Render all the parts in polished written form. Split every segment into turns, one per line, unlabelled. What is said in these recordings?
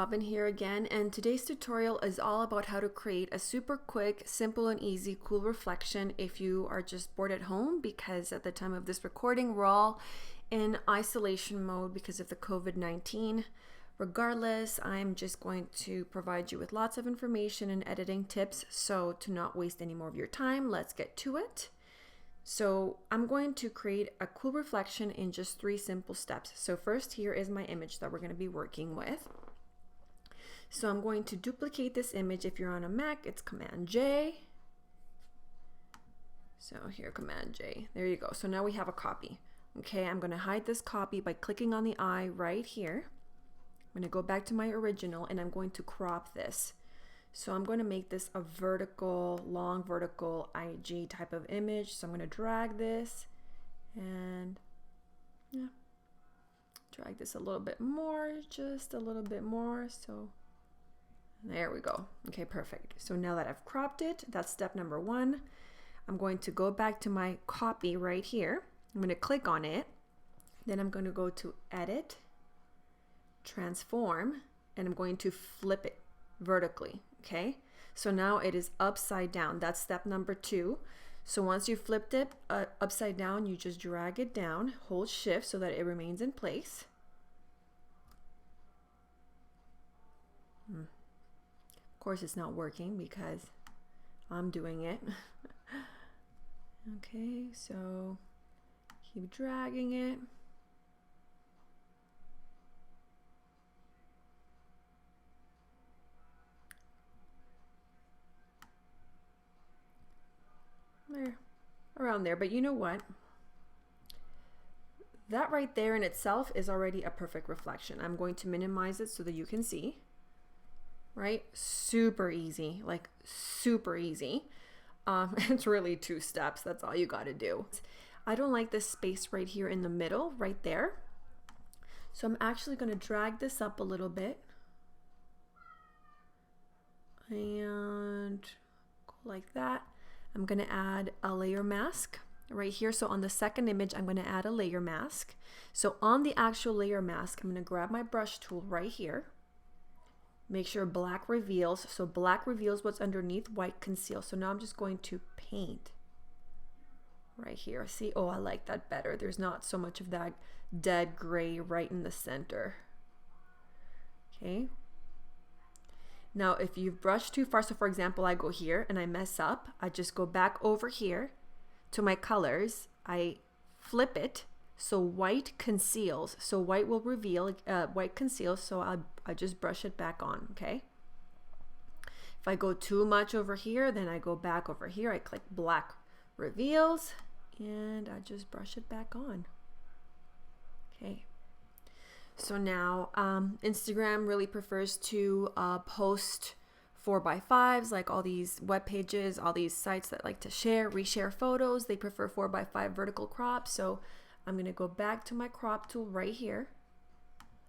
Robin here again, and today's tutorial is all about how to create a super quick, simple and easy cool reflection if you are just bored at home, because at the time of this recording we're all in isolation mode because of the COVID-19. Regardless, I'm just going to provide you with lots of information and editing tips, so to not waste any more of your time, let's get to it. So I'm going to create a cool reflection in just 3 simple steps. So first, here is my image that we're going to be working with. So I'm going to duplicate this image. If you're on a Mac, it's Command J. So here, Command J. There you go. So now we have a copy. Okay, I'm going to hide this copy by clicking on the eye right here. I'm going to go back to my original and I'm going to crop this. So I'm going to make this a vertical, long vertical IG type of image. So I'm going to drag this and drag this a little bit more, just a little bit more. So there we go. Okay, perfect. So now that I've cropped it, that's step number 1. I'm going to go back to my copy right here. I'm going to click on it. Then I'm going to go to Edit, Transform, and I'm going to flip it vertically. Okay, so now it is upside down. That's step number 2. So once you flipped it upside down, you just drag it down, hold shift so that it remains in place. Of course it's not working because I'm doing it. Okay, so keep dragging it. There, around there, but you know what? That right there in itself is already a perfect reflection. I'm going to minimize it so that you can see, right? Super easy, like super easy. It's really 2 steps. That's all you got to do. I don't like this space right here in the middle, right there. So I'm actually going to drag this up a little bit and go like that. I'm going to add a layer mask right here. So on the second image, I'm going to add a layer mask. So on the actual layer mask, I'm going to grab my brush tool right here. Make sure black reveals. So black reveals what's underneath, white conceals. So now I'm just going to paint right here. See, oh, I like that better. There's not so much of that dead gray right in the center. Okay. Now, if you've brushed too far, so for example, I go here and I mess up, I just go back over here to my colors. I flip it so white conceals. So white will reveal, white conceals, so I just brush it back on, okay? If I go too much over here, then I go back over here. I click black reveals and I just brush it back on, okay? So now Instagram really prefers to post 4x5s, like all these web pages, all these sites that like to share, reshare photos. They prefer 4x5 vertical crop. So I'm going to go back to my crop tool right here.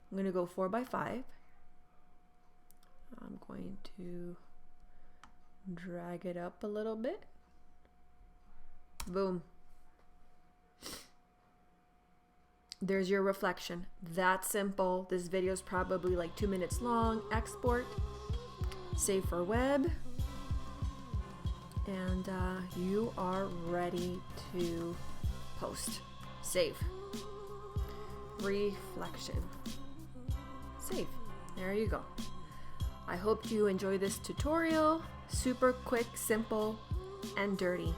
I'm going to go 4x5. I'm going to drag it up a little bit. Boom. There's your reflection. That simple. This video is probably like 2 minutes long. Export, save for web, and you are ready to post. Save. Reflection. Save. There you go. I hope you enjoy this tutorial. Super quick, simple, and dirty.